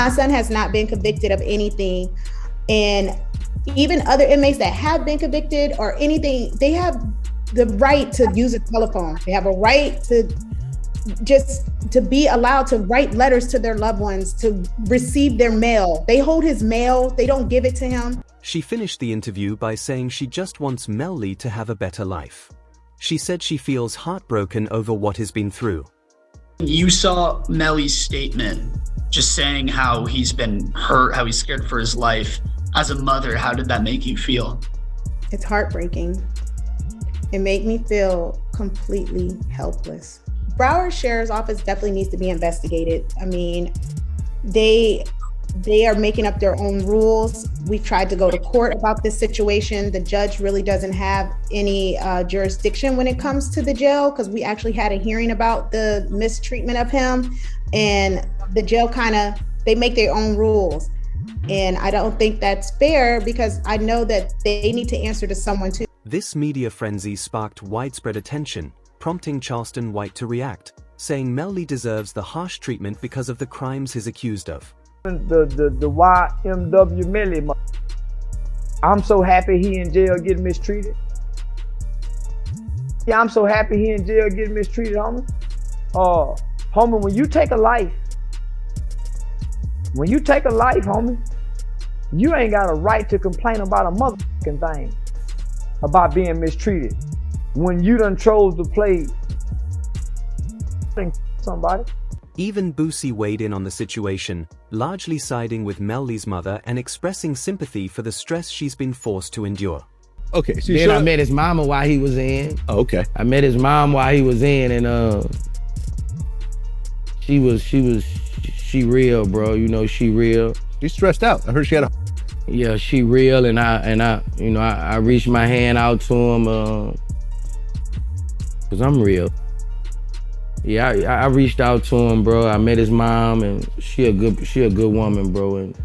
My son has not been convicted of anything, and even other inmates that have been convicted or anything, they have the right to use a telephone. They have a right to just to be allowed to write letters to their loved ones, to receive their mail. They hold his mail, they don't give it to him. She finished the interview by saying she just wants Melly to have a better life. She said she feels heartbroken over what he's been through. You saw Melly's statement just saying how he's been hurt, how he's scared for his life. As a mother, how did that make you feel? It's heartbreaking. It made me feel completely helpless. Broward Sheriff's Office definitely needs to be investigated. I mean, they are making up their own rules. We've tried to go to court about this situation. The judge really doesn't have any jurisdiction when it comes to the jail, because we actually had a hearing about the mistreatment of him, and the jail they make their own rules. And I don't think that's fair, because I know that they need to answer to someone too. This media frenzy sparked widespread attention, prompting Charleston White to react, saying Melly deserves the harsh treatment because of the crimes he's accused of. The YNW Melly, I'm so happy he in jail getting mistreated. Yeah, I'm so happy he in jail getting mistreated, homie. Homie, when you take a life, homie, you ain't got a right to complain about a motherfucking thing about being mistreated when you done chose to play somebody. Even Boosie weighed in on the situation, largely siding with Melly's mother and expressing sympathy for the stress she's been forced to endure. Okay, so then I met his mama while he was in. Oh, okay. I met his mom while he was in, and she real, bro. You know, she real. She's stressed out. I heard she had a... Yeah, she real, and I reached my hand out to him, cause I'm real. Yeah, I reached out to him, bro. I met his mom, and she a good woman, bro. And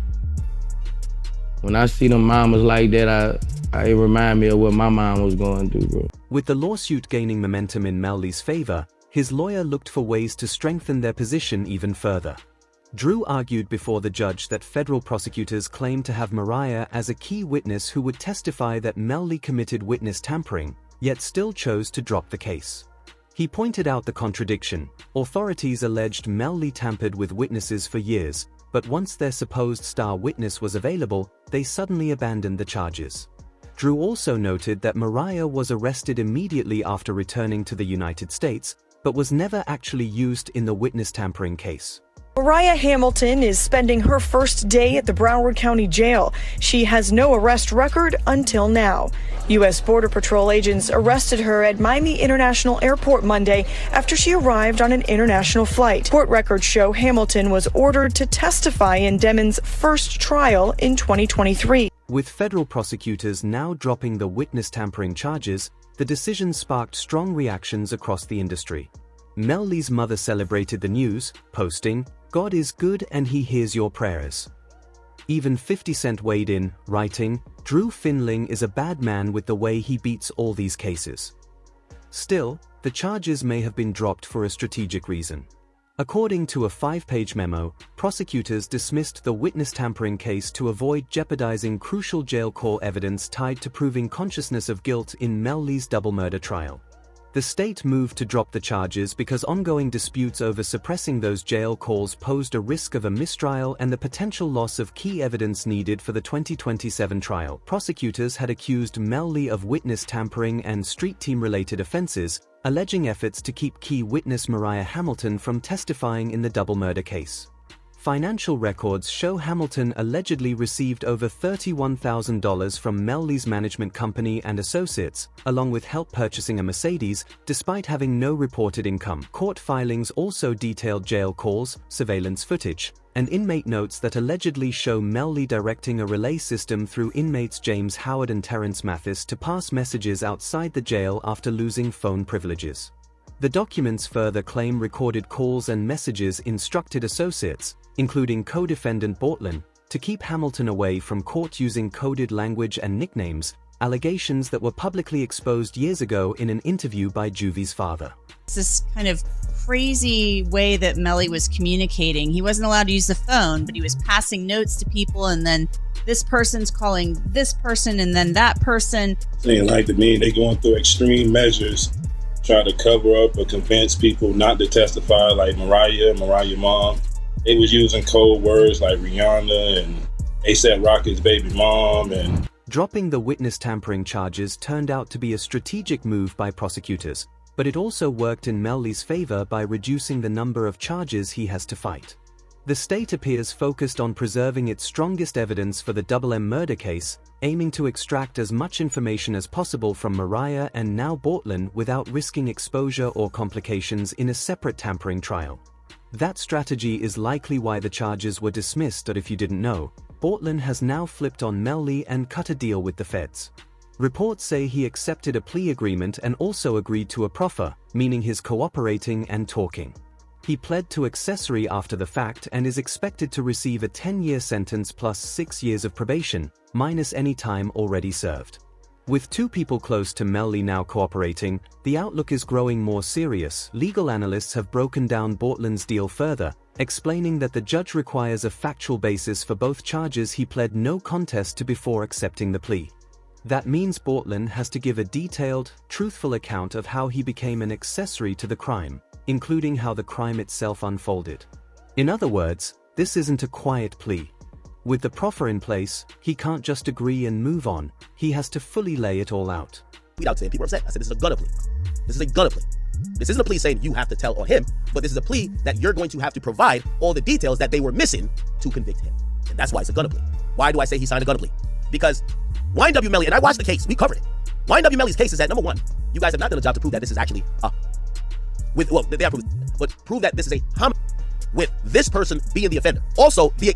when I see them mamas like that, it remind me of what my mom was going through, bro. With the lawsuit gaining momentum in Melly's favor, his lawyer looked for ways to strengthen their position even further. Drew argued before the judge that federal prosecutors claimed to have Mariah as a key witness who would testify that Melly committed witness tampering, yet still chose to drop the case. He pointed out the contradiction. Authorities alleged Melly tampered with witnesses for years, but once their supposed star witness was available, they suddenly abandoned the charges. Drew also noted that Mariah was arrested immediately after returning to the United States, but was never actually used in the witness tampering case. Mariah Hamilton is spending her first day at the Broward County Jail. She has no arrest record until now. U.S. Border Patrol agents arrested her at Miami International Airport Monday after she arrived on an international flight. Court records show Hamilton was ordered to testify in Demon's first trial in 2023. With federal prosecutors now dropping the witness tampering charges, the decision sparked strong reactions across the industry. Melly's mother celebrated the news, posting, "God is good and he hears your prayers." Even 50 Cent weighed in, writing, "Drew Finling is a bad man with the way he beats all these cases." Still, the charges may have been dropped for a strategic reason. According to a 5-page memo, prosecutors dismissed the witness tampering case to avoid jeopardizing crucial jail call evidence tied to proving consciousness of guilt in Melly's double murder trial. The state moved to drop the charges because ongoing disputes over suppressing those jail calls posed a risk of a mistrial and the potential loss of key evidence needed for the 2027 trial. Prosecutors had accused Melly of witness tampering and street team-related offenses, alleging efforts to keep key witness Mariah Hamilton from testifying in the double murder case. Financial records show Hamilton allegedly received over $31,000 from Melly's management company and associates, along with help purchasing a Mercedes, despite having no reported income. Court filings also detailed jail calls, surveillance footage, and inmate notes that allegedly show Melly directing a relay system through inmates James Howard and Terrence Mathis to pass messages outside the jail after losing phone privileges. The documents further claim recorded calls and messages instructed associates, including co-defendant Bortlin, to keep Hamilton away from court using coded language and nicknames, allegations that were publicly exposed years ago in an interview by Juvie's father. This kind of crazy way that Melly was communicating. He wasn't allowed to use the phone, but he was passing notes to people, and then this person's calling this person, and then that person. Saying like to me, they going through extreme measures, trying to cover up or convince people not to testify, like Mariah mom. They was using code words like Rihanna and A$AP Rocky's baby mom. And dropping the witness tampering charges turned out to be a strategic move by prosecutors, but it also worked in Melly's favor by reducing the number of charges he has to fight. The state appears focused on preserving its strongest evidence for the Double M murder case, aiming to extract as much information as possible from Mariah and now Bortlen without risking exposure or complications in a separate tampering trial. That strategy is likely why the charges were dismissed, but if you didn't know, Bortlen has now flipped on Melly and cut a deal with the feds. Reports say he accepted a plea agreement and also agreed to a proffer, meaning he's cooperating and talking. He pled to accessory after the fact and is expected to receive a 10-year sentence plus 6 years of probation, minus any time already served. With two people close to Melly now cooperating, the outlook is growing more serious. Legal analysts have broken down Bortlen's deal further, explaining that the judge requires a factual basis for both charges he pled no contest to before accepting the plea. That means Bortlen has to give a detailed, truthful account of how he became an accessory to the crime, including how the crime itself unfolded. In other words, this isn't a quiet plea. With the proffer in place, he can't just agree and move on, he has to fully lay it all out. Tweet out saying people are upset. I said this is a gunner plea. This is a gunner plea. This isn't a plea saying you have to tell on him, but this is a plea that you're going to have to provide all the details that they were missing to convict him. And that's why it's a gunner plea. Why do I say he signed a gunner plea? Because YNW Melly, and I watched the case, we covered it. YNW Melly's case is that, number one, you guys have not done a job to prove that this is actually they have proved, but prove that this is a homicide with this person being the offender. Also, the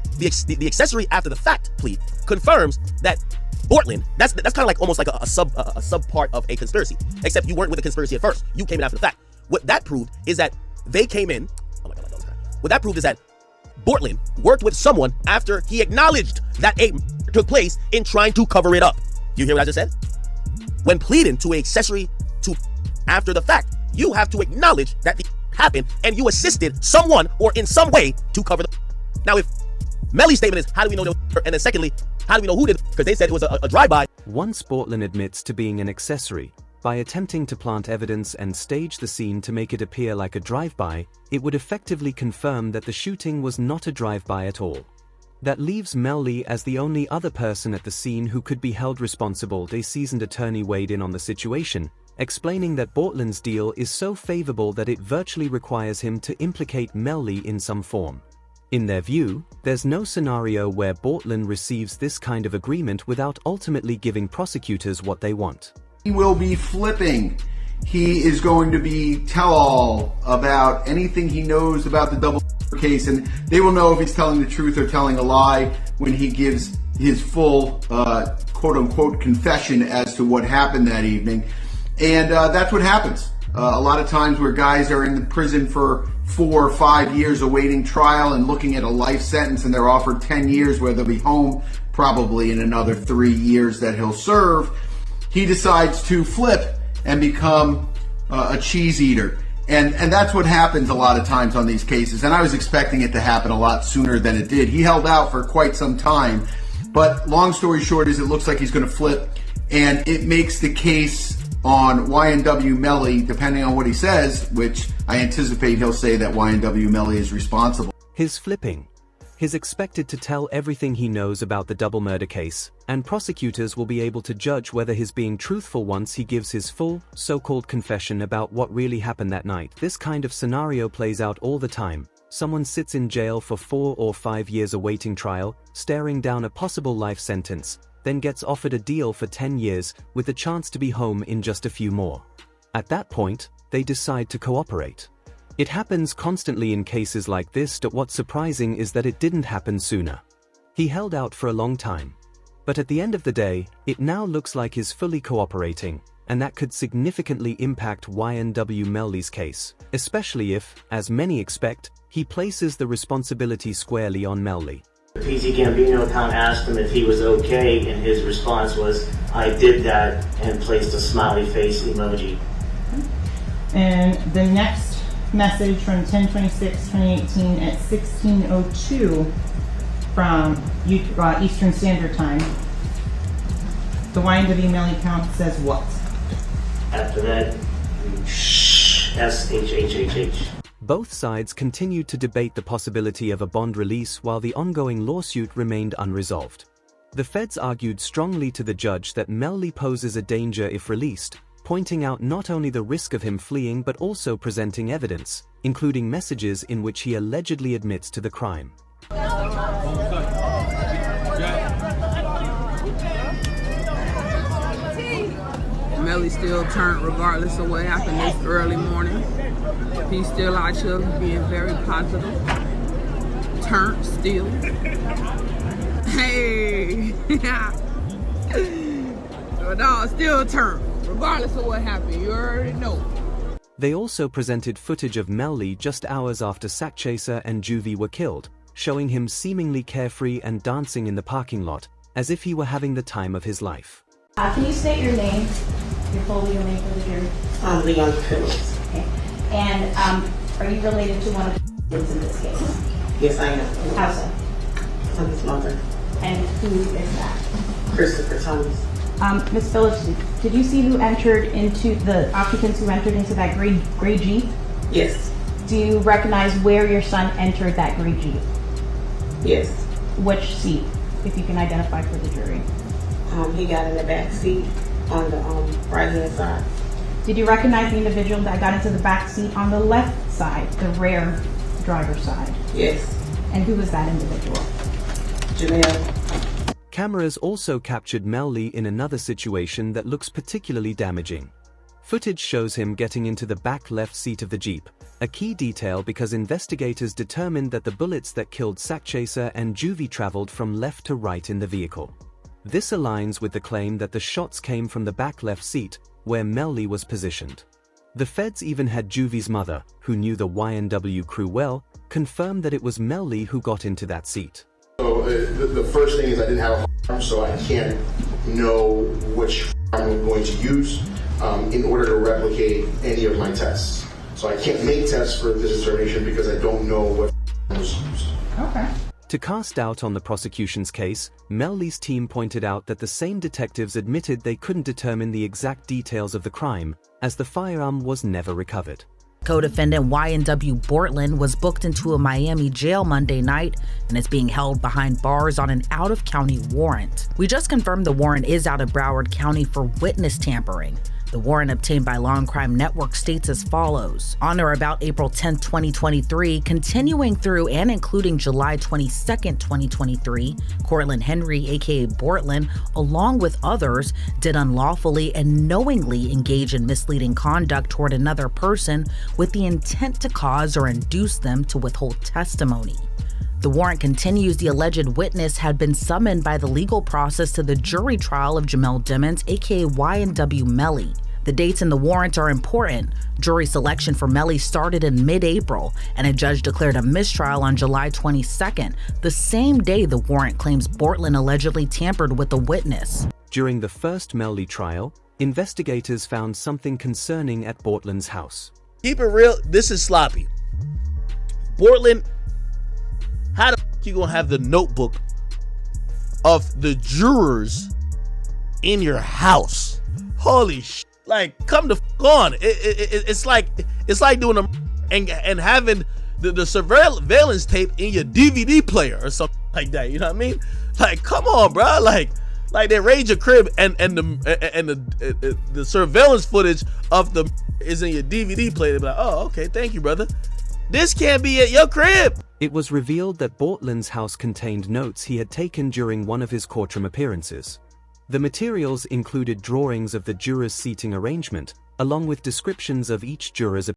accessory after the fact plea confirms that Bortlen, that's kind of like almost like a sub part of a conspiracy, except you weren't with the conspiracy at first. You came in after the fact. What that proved is that they came in. Oh my God, what that proved is that Bortlen worked with someone after he acknowledged that a took place in trying to cover it up. You hear what I just said? When pleading to an accessory to after the fact, you have to acknowledge that the happened and you assisted someone or in some way to cover the. Now, if Melly's statement is, how do we know that? And then secondly, how do we know who did it? Because they said it was a drive-by. Once Bortlen admits to being an accessory, by attempting to plant evidence and stage the scene to make it appear like a drive-by, it would effectively confirm that the shooting was not a drive-by at all. That leaves Melly as the only other person at the scene who could be held responsible. A seasoned attorney weighed in on the situation, explaining that Bortlen's deal is so favorable that it virtually requires him to implicate Melly in some form. In their view, there's no scenario where Bortlen receives this kind of agreement without ultimately giving prosecutors what they want. He will be flipping. He is going to be tell-all about anything he knows about the double case, and they will know if he's telling the truth or telling a lie when he gives his full quote-unquote confession as to what happened that evening. And that's what happens. A lot of times where guys are in the prison for 4 or 5 years awaiting trial and looking at a life sentence, and they're offered 10 years where they'll be home probably in another 3 years that he'll serve, he decides to flip and become a cheese eater. And that's what happens a lot of times on these cases. And I was expecting it to happen a lot sooner than it did. He held out for quite some time. But long story short is it looks like he's going to flip. And it makes the case on YNW Melly, depending on what he says, which I anticipate he'll say that YNW Melly is responsible. His flipping. He's expected to tell everything he knows about the double murder case, and prosecutors will be able to judge whether he's being truthful once he gives his full, so-called confession about what really happened that night. This kind of scenario plays out all the time. Someone sits in jail for 4 or 5 years awaiting trial, staring down a possible life sentence, then gets offered a deal for 10 years with the chance to be home in just a few more. At that point, they decide to cooperate. It happens constantly in cases like this, but what's surprising is that it didn't happen sooner. He held out for a long time. But at the end of the day, it now looks like he's fully cooperating, and that could significantly impact YNW Melly's case, especially if, as many expect, he places the responsibility squarely on Melly. The PC Gambino account asked him if he was okay, and his response was, "I did that," and placed a smiley face emoji. And the next message from 10/26/2018 at 16:02 from Eastern Standard Time. The YNW Melly count says what? After that, SHHHH. Both sides continued to debate the possibility of a bond release while the ongoing lawsuit remained unresolved. The feds argued strongly to the judge that Melly poses a danger if released, pointing out not only the risk of him fleeing but also presenting evidence, including messages in which he allegedly admits to the crime. Melly still turned regardless of what happened this early morning. He's still out here being very positive. Turned still. Hey! No, still turned, regardless of what happened. You already know. They also presented footage of Melly just hours after Sackchaser and Juvie were killed, showing him seemingly carefree and dancing in the parking lot, as if he were having the time of his life. Can you state your name, your full legal name for the jury? I'm Leon Phillips. Okay. And are you related to one of the victims in this case? Yes, I am. How so? I'm his mother. And who is that? Christopher Thomas. Ms. Phillips, did you see who entered into the occupants who entered into that gray Jeep? Yes. Do you recognize where your son entered that gray Jeep? Yes. Which seat, if you can identify for the jury? He got in the back seat on the right hand side. Did you recognize the individual that got into the back seat on the left side, the rear driver's side? Yes. And who was that individual? Janelle. Cameras also captured Melly in another situation that looks particularly damaging. Footage shows him getting into the back left seat of the Jeep, a key detail because investigators determined that the bullets that killed Sackchaser and Juvie traveled from left to right in the vehicle. This aligns with the claim that the shots came from the back left seat, where Melly was positioned. The feds even had Juvie's mother, who knew the YNW crew well, confirm that it was Melly who got into that seat. So the first thing is I didn't have a firearm, so I can't know which firearm I'm going to use in order to replicate any of my tests. So I can't make tests for this determination because I don't know what firearm was used. Okay. To cast doubt on the prosecution's case, Melly's team pointed out that the same detectives admitted they couldn't determine the exact details of the crime, as the firearm was never recovered. Co-defendant YNW Bortland was booked into a Miami jail Monday night and is being held behind bars on an out-of-county warrant. We just confirmed the warrant is out of Broward County for witness tampering. The warrant obtained by Law and Crime Network states as follows. On or about April 10, 2023, continuing through and including July 22, 2023, Cortland Henry, aka Bortland, along with others, did unlawfully and knowingly engage in misleading conduct toward another person with the intent to cause or induce them to withhold testimony. The warrant continues the alleged witness had been summoned by the legal process to the jury trial of Jamel Dimmons, aka YNW Melly. The dates in the warrant are important. Jury selection for Melly started in mid-April, and a judge declared a mistrial on July 22nd, the same day the warrant claims Bortland allegedly tampered with the witness. During the first Melly trial, investigators found something concerning at Bortland's house. Keep it real, this is sloppy. Bortland, how the f you gonna have the notebook of the jurors in your house? Holy sh! Like, come the f on! It's like doing a and having the surveillance tape in your DVD player or something like that. You know what I mean? Like, come on, bro! Like they raid your crib and the surveillance footage of the is in your DVD player. They be like, oh, okay, thank you, brother. This can't be at your crib. It was revealed that Bortland's house contained notes he had taken during one of his courtroom appearances. The materials included drawings of the jurors' seating arrangement, along with descriptions of each juror's